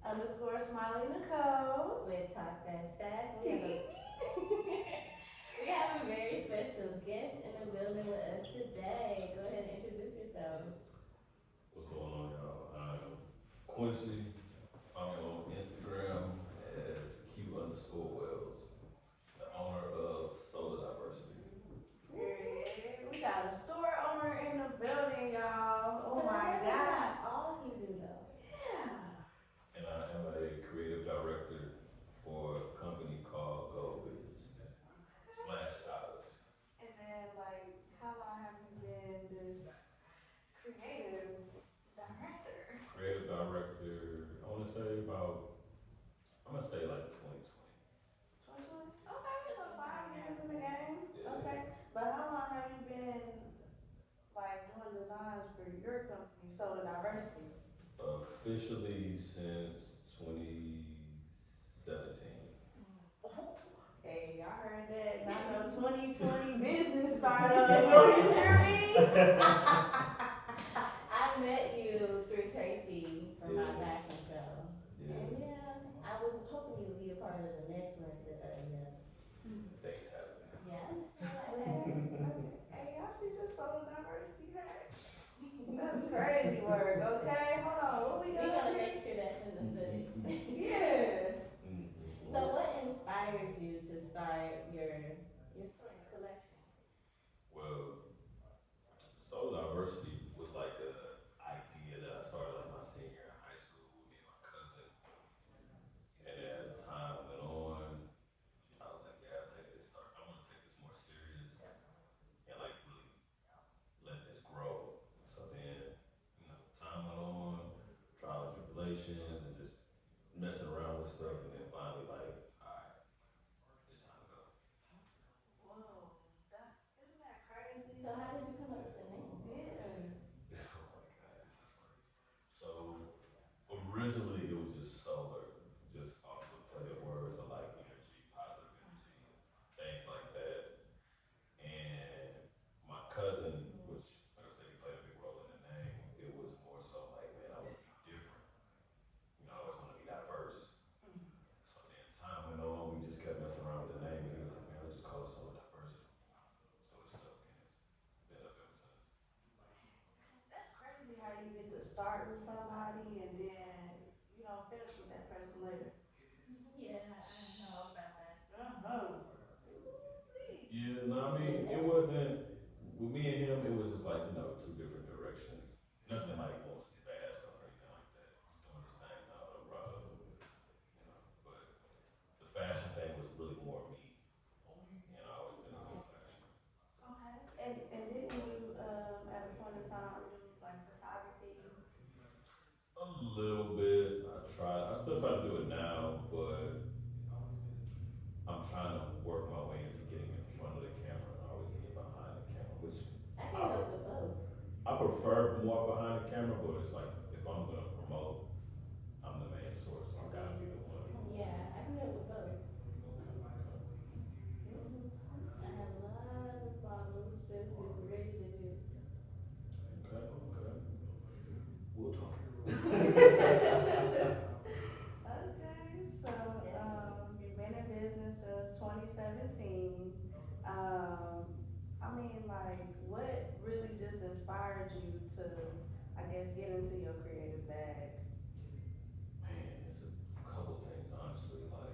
underscore Smiley Nicole. with Talk That Sass. We have a very special guest in the building with us today. Go ahead and introduce yourself. What's going on, y'all? I'm Quincy. Find me on Instagram as Q underscore Wells, the owner of Solar Diversity. Period. We got a store owner in the building, y'all. Oh But I my heard that's God. not all he do though. Yeah. And I am a creative director for a company called GoBiz slash stylist. And then, like, how long have you been this creative director? Creative director, I want to say about, I'm going to say like 2020. 2020? Okay, so 5 years in the game. Yeah. Okay. But how long have you been, like, doing designs for your company, Solar Diversity? Officially since 2017. Hey, I heard that. Not no 2020 business startup. You hear me? I met you through Tracy from my Yeah, fashion show. And yeah. yeah, I was hoping you would be a part of the next one, but yeah. Things happen. Yes, yes. Okay, okay. Hey, y'all see this solar diversity hat? That's crazy work. Okay, hold on. What we We got gonna here? make sure that's in the footage. Yeah. So Well, what inspired you to start your store, your collection? well, Solar Diversity was like a idea that I started like my senior year in high school with me and my cousin. And as time went on, I was like, yeah, I'll take this start. I want to take this more serious and like really let this grow. So then, time went on, trial and tribulations, and just messing around with stuff, and then finally like, all right, it's time to go. Whoa, that isn't that crazy? So how did you come up with the name? Yeah. Oh my god, this is funny. So originally it was just solar, just off the play of words of like energy, positive energy, and things like that. And my cousin, which like I said, he played a big role in the name. It was more so like, man, I want to be different. I always want to be diverse. So then time went on, we just kept messing around with the name, and he was like, man, let's just call it Solar Diversity. So it stuck, and it's been up ever since. That's crazy how you get to start with somebody and then, finish with that person later. Yeah, I didn't know about that. Uh-huh. Ooh-wee. Yeah, no, I mean, it Yes. wasn't with me and him. It was just like two different directions. Nothing like on some bad stuff or anything like that. He's doing his thing now, no problem. But the fashion thing was really more me. I always been into fashion. Okay. And didn't you at a point in time do like photography? A little bit. I tried. I still try to do it now, but I'm trying to work my way into getting in front of the camera and always being behind the camera, which I can I help pre- with both. I prefer more behind the camera, but it's like if I'm gonna promote, I'm the main source, so I gotta be the one. Yeah, I can help with both. Okay, okay, I have a lot of bottles that's just ready to juice. okay, okay. We'll talk. Okay, so Definitely. you've been in business since 2017. Um, I mean, like, what really just inspired you to, I guess, get into your creative bag? Man, it's a couple things honestly. Like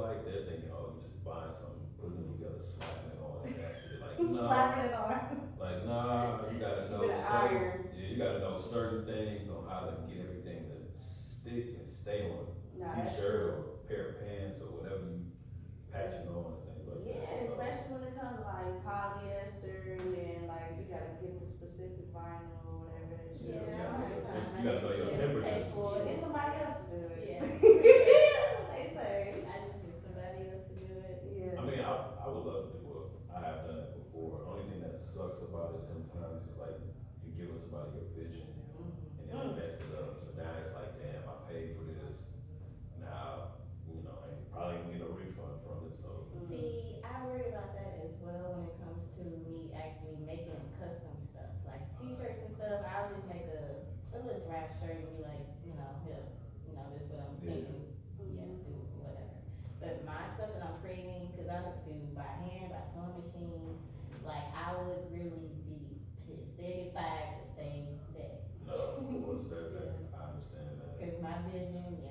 like, they're thinking, oh, you just buying something, putting it together, slapping it on, and that's it. Like, Slapping nah, it on. like, nah, you gotta With know an certain, iron. yeah, you gotta know certain things on how to get everything to stick and stay on No, a that's t-shirt true. or a pair of pants or whatever you Cause passing on and things like that. yeah, So, especially when it comes to like polyester, and then like you gotta get the specific vinyl or whatever that you yeah, need. you Yeah, gotta I'm know not Like your trying you money gotta know just your to pay temperatures for for get it. sure. somebody else to do it. Yeah, That's what they say. I just get somebody else to do it. I Yeah. mean, I would love to do it. I have done that before. Only thing that sucks about it sometimes is like you're giving somebody your vision and then they Mm. mess it up. So now it's like, damn, I paid for this. Now, I ain't probably gonna get a refund from it. So, Mm. See, I worry about that as well when it comes to me actually making custom stuff. Like t-shirts and stuff, I'll just make a little draft shirt and be like, here, this what I'm yeah, thinking. Yeah, Mhm. do whatever. But my stuff that I'm creating, because I do by hand, by sewing machine, like I would really be pissed. They'd get fired the same day. no, of course, that Yeah, I understand that. because my vision, yeah.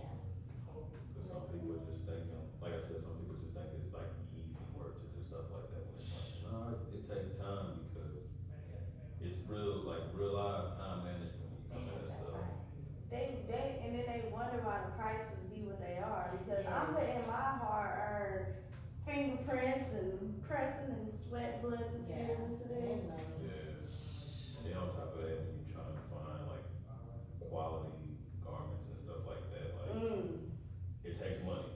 Because some people are just thinking, like I said, some people just think it's like easy work to do stuff like that. When it's like, no, it takes time because it's real, like real live time management when you It come to has that that stuff. part. They and then they wonder why the prices be what they are, because I'm Yes. putting my hard earned fingerprints and pressing and sweat, blood, and Yeah, tears into and this. money. Yeah, and then on top of that, when you're trying to find like quality garments and stuff like that, like Mm. it takes money.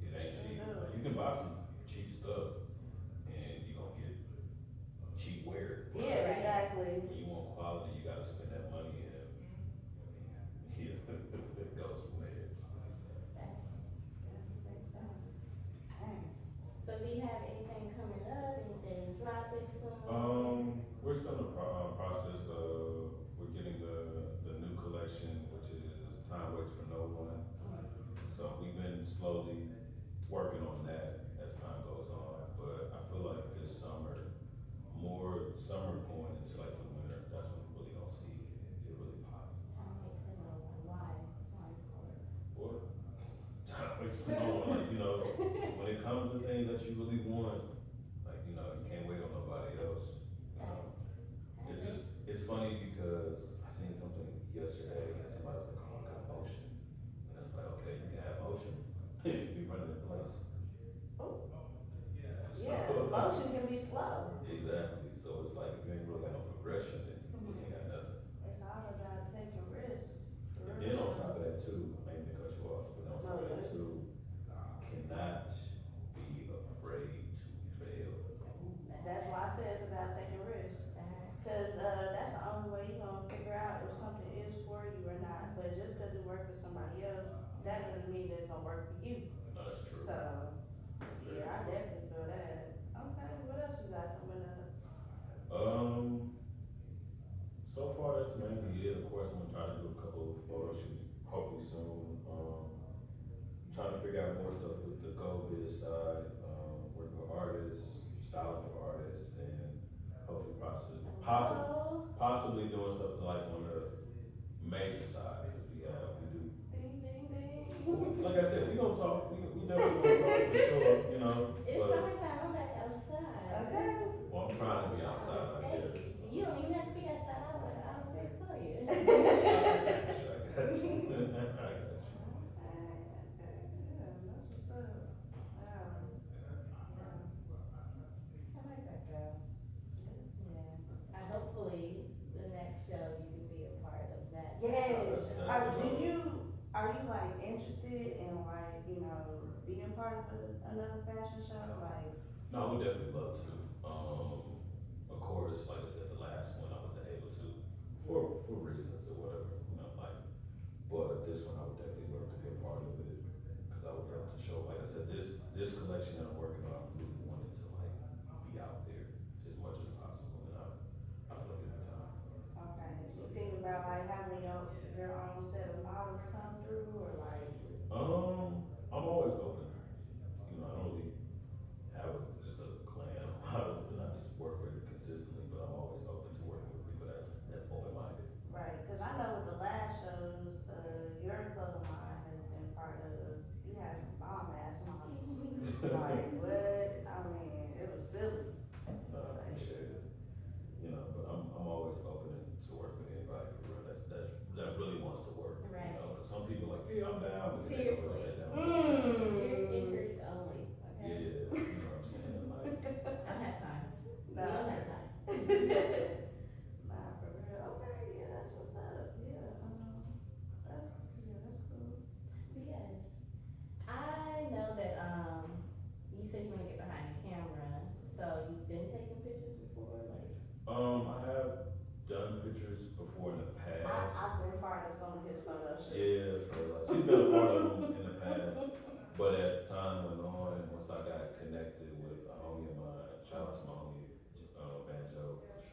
It ain't Sure cheap. do. Like you can buy some cheap stuff and you're gonna get cheap wear, Yeah, but Right. exactly. when you want quality, you gotta spend that money and yeah, it goes from there. Facts. Yeah, makes sense. Dang. So do you have anything coming up? Anything dropping soon? We're still in the process of we're getting the new collection, which is Time Waits for No One. So we've been slowly working on that as time goes on. But I feel like this summer, more summer going into like the winter, that's when you're really gonna see it really pop. Time waits for no one. Why? What? Time waits for no one. Like, when it comes to things that you really want, like, you can't wait on nobody else. You know, Facts. I it's agree. just, it's funny because I seen something yesterday and somebody was like, oh, I got motion. And it's like, okay, you can have motion. You be running in place. Oh, yeah. So, Motion can be slow. exactly. So it's like, if you ain't really got no progression, then you really ain't got nothing. It's all about taking risks. For And real, then on for top of real. that too, I ain't mean to cut you off, but then on No, top of that good. too, you cannot be afraid to fail. That's why I said it's about taking risks. Facts. Cause that's the only way you're gonna figure out if something is for you or not. But just cause it worked for somebody else, that doesn't mean that it's gonna work for you. No, that's true. So Very yeah, I true. definitely feel that. Okay, what else you got coming up? Um, so far that's mainly it. Of course, I'm gonna try to do a couple of photo shoots, hopefully soon. Trying to figure out more stuff with the Go Biz side, working with artists, styling for artists, and hopefully Hello. possibly doing stuff like on the major side because we do. Ding ding Well, ding. like I said, we gonna talk. We definitely gonna talk for sure. It's But summertime. I'm back outside. Okay. well, I'm trying to be On the outside, I guess. stage. You don't even have to be outside. I'll wear the outfit for you. I got you. I got you. I got you. Okay, okay, yeah, that's what's up. Yeah, I like that though. Yeah. Yeah. I hopefully the next show you can be a part of that No, fashion Yes. that's show. the Do goal. you are you like interested in like being part of another fashion show? Like, No, I would definitely love to. Of course, like I said, the last one I wasn't able to yeah. for reasons or whatever, life. But this one I would definitely love to be a part of it because I would love to show. Like I said, this collection that I'm working on, I'm really wanting to like be out there as much as possible, and I feel like it's the time. Okay. So You yeah. thinking about like having your own set of models come through, or like? I'm always open. I don't really have just a clan of models that I just work with consistently, but I'm always open to working with people that's open minded. Right, because I know with the last shows, your clothing line has been part of. You had some bomb ass models.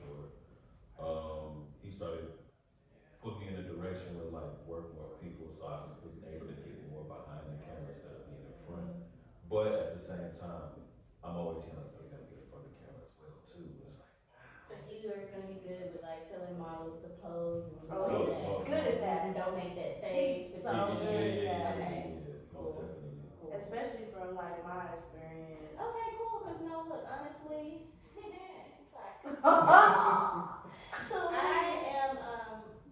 sure. He started put me in a direction with like working with people, so I was able to get more behind the camera instead of being in front. But at the same time, I'm always hearing like, you gotta get in front of the camera as well too. And it's like, So you are gonna be good with like telling models to pose and do Oh, all he's that. good at And that. don't make that He's face so between. yeah, good yeah, at yeah, that. yeah, Okay, yeah, most cool, definitely. cool. Especially from like my Okay, experience. cool. Cause no, look, honestly, clock. I Oh, am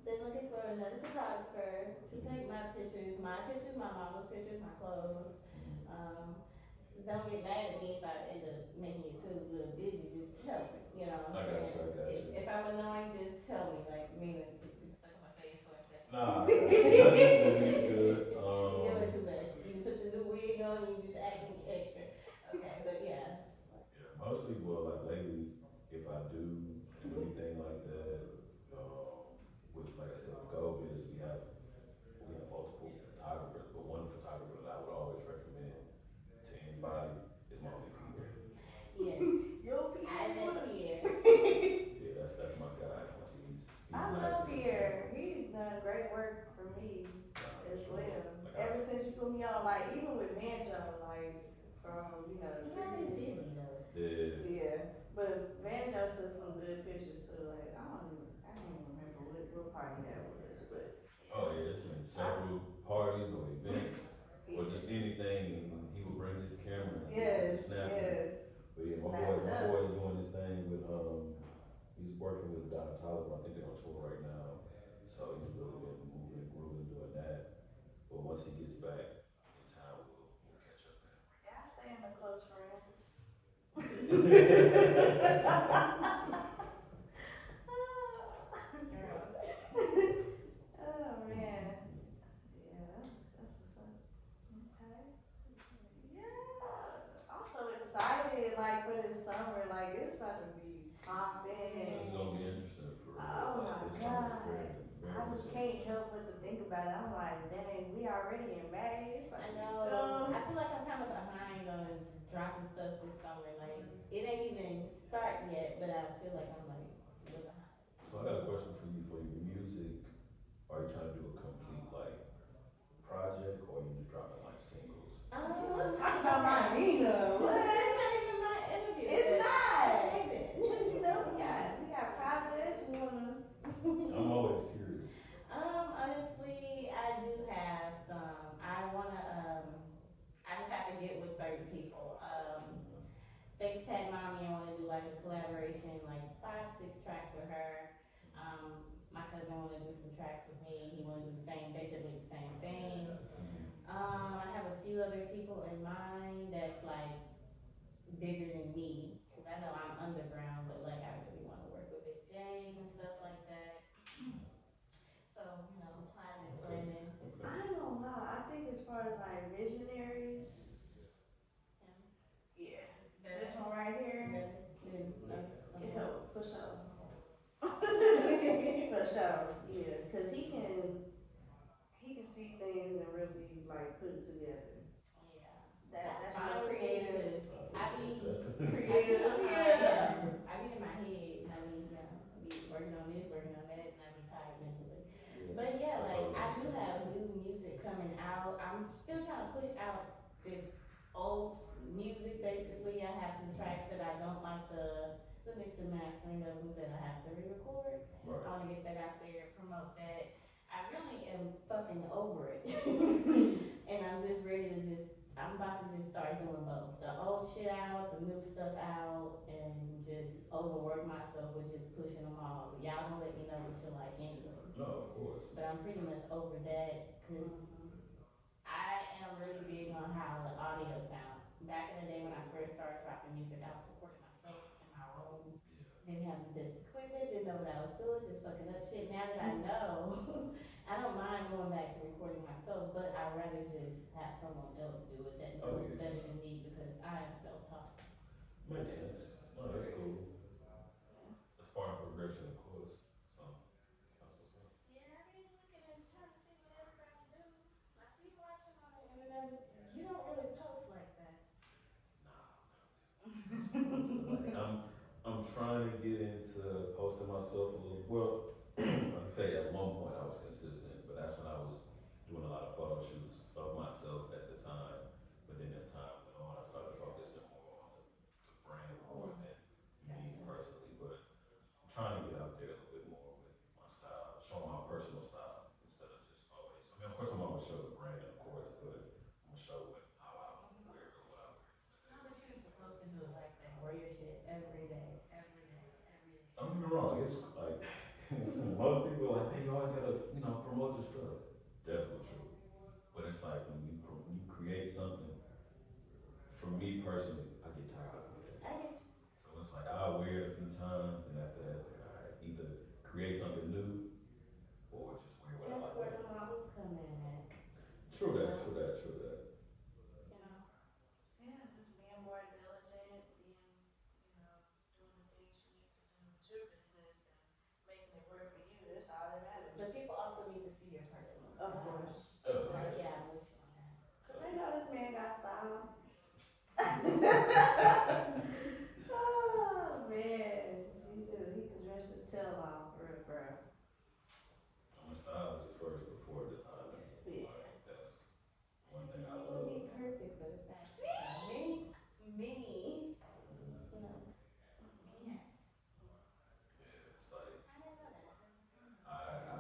been looking for another photographer to take my pictures, my models' pictures, my clothes. Um, don't get mad at me if I end up making it too little busy. Just tell me, you know what I'm I got saying? you, I got you. If I'm annoying, just tell me. Like, Mina, get the fuck out my face for a second. Nah, I got you. Nah, you good, you good. You doing too much. You put the new wig on, you just acting extra. Okay, but yeah. Yeah, mostly, well, like lately, if I do anything like that, with like I said, with Go Biz, we have multiple photographers, but one photographer that I would always recommend to anybody is my homie Pierre. Yes. yo, I Pierre, met what up? Pierre. Yeah, that's my guy. He's I nice love and content. Pierre. He's done great work for me Nah, for as sure. well. Like Ever since you put me on, like even with Vanjo, like from the He always previous. busy though. yeah, Yeah, but Vanjo took some good pictures too. Like I can't even remember what party that was, but oh yeah, yeah, it's been I several parties or events or yeah. just anything, and he would bring his camera and just be Yes, snapping. yes. But yeah, Snap it my up. boy is doing this thing with he's working with Don Tolliver. I think they're on tour right now, so he's really been moving and grooving doing that. But once he gets back in town, we'll catch up, man. Yeah, I stay in the close friends. Girl. Oh Mm-hmm. man, yeah, that's what's up. Okay. Yeah. I'm so excited, like for this summer, like it's about to be This is popping. gonna be interesting for real. Oh Like my this summer is god. very, very I much just can't interesting. help but to think about it. I'm like, dang, we already in May. It's about I to be know. June. I feel like I'm kind of behind on dropping stuff this summer. Like it ain't even start yet, but I feel like I'm like a little behind. So I got a question for you. For your music, are you trying to do a complete like project, or are you just dropping like singles? Let's talk about my Nina. It's What? not even my interview. It's not. Okay then. Cause we got projects. We wanna. I'm always curious. Honestly, I do have some. I wanna I just have to get with certain people. Face Tag Mommy, I want to do like a collaboration, like 5, 6 tracks with her. My cousin want to do some tracks with me. He want to do the same, basically the same thing. I have a few other people in mind that's like bigger than me, cause I know I'm underground, but like I really want to work with Big J and stuff like that. So plotting and Okay. planning. Okay. I ain't gonna lie. I think as far as like visionaries, Him yeah, better, this one right here, better than it okay. help for sure. For sure, yeah, cause he can see things and really like put it together. Yeah, That's that's real fine with me creative. because I I appreciate be that. Creative, yeah. I be in my head and I be working on this, working on that, and I be tired mentally. Yeah, But yeah, I like totally I do understand. have new music coming out. I'm still trying to push out this old music. Basically, I have some tracks that I don't like the mix and mastering of them that I have to re-record. I Right. want to get that out there, promote that. I really am fucking over it, and I'm just ready to just. I'm about to just start doing both the old shit out, the new stuff out, and just overwork myself with just pushing them all. Y'all gonna let me know what you like anyway. No, of course. But I'm pretty much over that because I am really big on how the audio sound. Back in the day when I first started dropping music, I was recording myself in my room. Yeah. Didn't have the best equipment, didn't know what I was doing, just fucking up shit. Now that I know, I don't mind going back to recording myself, but I'd rather just have someone else do it that Oh knows yeah. better than me because I am self-taught. Makes sense. No, that's cool. Yeah. That's part of progression, of course. So that's what's up. Yeah, I be looking and trying to see what everybody do. I be watching on the internet, but you don't really post like that. Nah, I'm not. Not too much. Like I'm I'm trying to get into posting myself a little. Well, like I say, at one point I was consistent, but that's when I was doing a lot of photo shoots of myself at the time. But then as time went on, I started focusing more on the brand more Mm, than me gotcha. personally. But I'm trying to get out there a little bit more with my style, showing my personal style instead of just always. I mean, of course, I'm always show the brand, of course, but I'm gonna show what how I wear it or what I wear No, but you're supposed to do it like that. Wear your shit every day, every day, every day. Don't get me wrong. It's like most people are like, man, you always gotta, promote your stuff. Definitely true. But it's like when you create something. For me personally, I get tired of it I fast. get So it's like I'll wear it a few times, and after that, it's like all right, either create something new or just wear what I That's like where the wearing. models come in at. True You that. know, True that. True that. You know, yeah, just being more diligent, being, doing the things you need to do with your business and making it work for you. That's all that but matters. people also need to see your personal Of style. course. Oh Like, yes. yeah, I'm with you on that. Cause Oh they know yeah. this man got style. Oh man, he do. He could dress his tail off for real, for real. I'm a stylist first before a designer. Yeah. Like that's one thing See, I he would love. be perfect for the fashion See? show. Many, Mm-hmm. you know, many hats. Yeah, it's like I didn't know that. That's a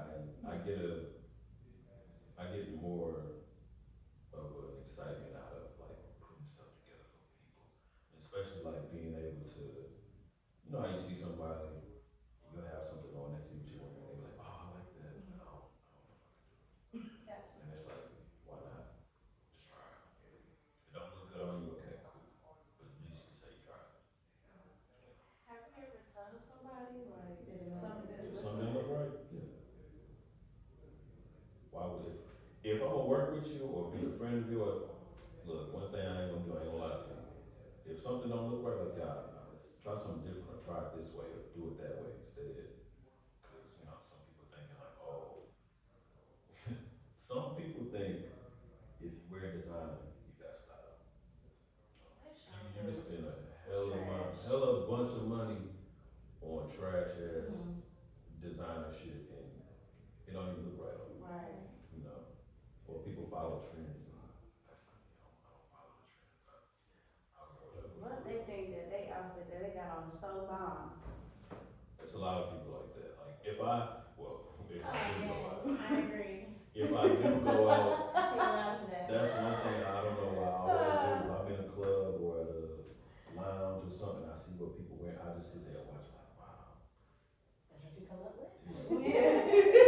thing. I get I get more of an excitement out of like putting stuff together for people, and especially like being able to, how you see somebody and you'll have something on, they see what you're wearing, they be like, oh, I like that, but I don't know if I could do it, Gotcha. and it's like, why not? Just try it. If it don't look good on you, okay, cool, but at least you can say you tried it. Have you ever told somebody like Didn't look something right. didn't If look something didn't right? look right, yeah, why would if I'm gonna work with you or be a friend of yours, look, one thing I ain't gonna do, I ain't gonna lie to you. If something don't look right, like God, no, let's try something different or try it this way or do it that way instead. Because some people thinking like, oh, some people think if you wear designer, you got style. They sure You can do. spend a It's trash. hell of a bunch of money on trash ass Mm-hmm. designer shit, and it don't even look right on you. Right. Right. You know, or people follow trends, and that's not me. I don't follow the trends. I wear whatever for But they real. think that they outfit that they got on is so bomb. It's a lot of people like that. Like if I, well, if I Oh do go man, out, I agree. if I do go out, I see a lot of that. that's one thing I don't know why I always do. If I'm in a club or at a lounge or something, I see what people wear. I just sit there and watch like, wow, That's what you come up with. yeah.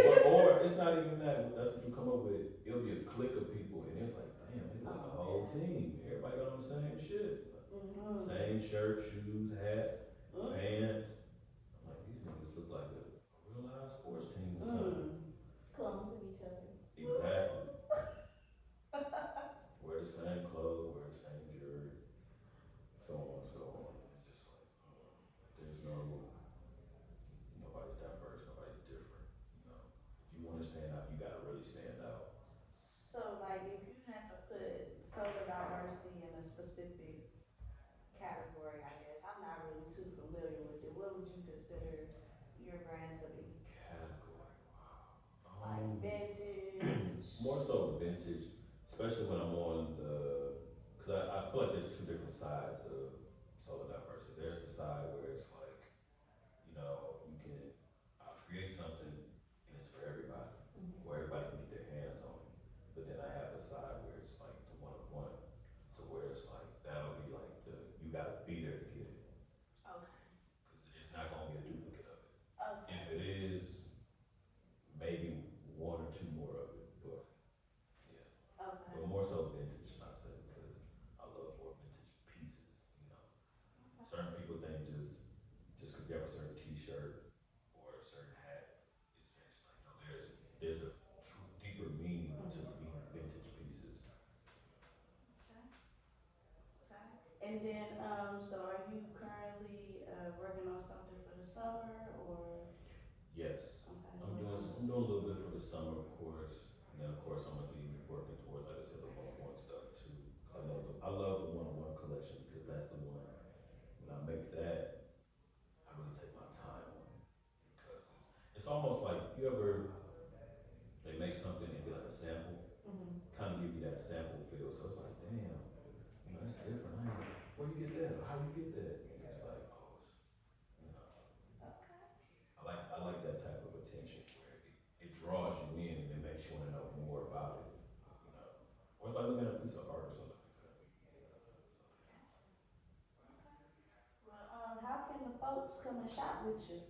Yeah. Or it's not even that. That's what you come up with. It'll be a clique of people, and it's like, damn, they look like a whole Okay. team. Everybody got on the same shit, Mm. same shirt, shoes, hat, Mm. pants. I'm like, these niggas look like a real live sports team or something. Mm. Clones of each other. Exactly. Wear the same clothes, wear the same jewelry, so on and so on. It's just like, there's nobody's diverse, nobody's different. You know, if you want to stand out, you got to really stand out. So, like, if you had to put solar diversity in a specific category, I guess I'm not really too familiar with it. What would you consider your brand to be? Category, wow. Like vintage. More so vintage, especially when I'm on because I feel like there's two different sides of solar diversity. There's the side where it's like, you can create something and it's for everybody, Mm-hmm. where everybody can get their hands on it. But then I have a side where it's like the one of one, so where it's like that'll be like you gotta be there to get it, Okay. because it's not gonna be a duplicate of it. If Okay. it is, maybe one or two more of it, but yeah. Okay. But more so vintage, not say because I love more vintage pieces. Certain people think just because you have a certain T-shirt or a certain hat, it's vintage. Like no, there's a true deeper meaning to Mm-hmm. vintage pieces. Okay. Okay. And then, so are you currently working on something for the summer or? Yes, Okay, what is? I'm doing a little bit for the summer, of course, and then of course I'm gonna be working towards, like I said, the one on one stuff too. Cause I love the one on one collection because that's the one. When I make that, I it's almost like you ever they make something and be like a sample, Mhm. kind of give you that sample feel. So it's like, damn, that's different. I ain't, where you get that? Or how you get that? And it's like, oh, you know, Okay. I like that type of attention where it draws you in and it makes you want to know more about it. You know, or it's like looking at a piece of art or something like that. Okay. Well, how can the folks come and shop with you?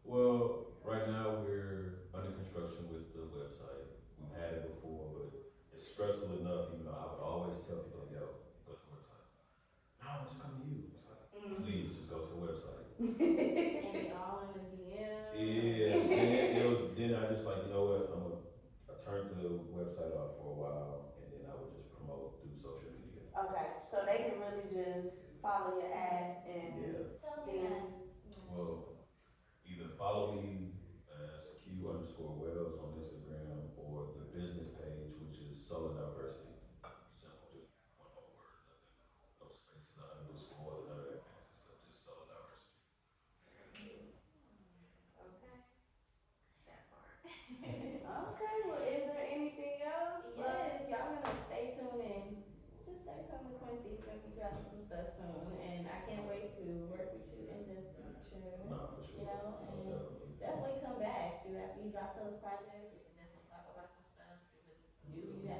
Well, right now we're under construction with the website. We've had it before, but it's stressful enough. Even though I would always tell people like, "Yo, go to the website." No, I want to come to you. It's like, Mm. please just go to the website. And be all in the DM. Yeah, then I just like, you know what? I turned the website off for a while, and then I would just promote through social media. Okay, so they can really just follow your ad and Yeah. Tell me DM that. you. Well, either follow me as Q_Wells on Instagram or the business page, which is Solar Diversity. Simple, just one whole word, nothing, no spaces or underscores or none of that fancy stuff, just Solar Diversity. Okay. That part. Okay, well, is there anything else? Yes, y'all gonna stay tuned and just stay tuned to Quincy. He's gonna be dropping some stuff soon, and I can't wait to work with you in the future. Nah, for You sure, know, most and definitely. definitely come back. Shoot, after you drop those projects, we can definitely talk about some stuff. See what new you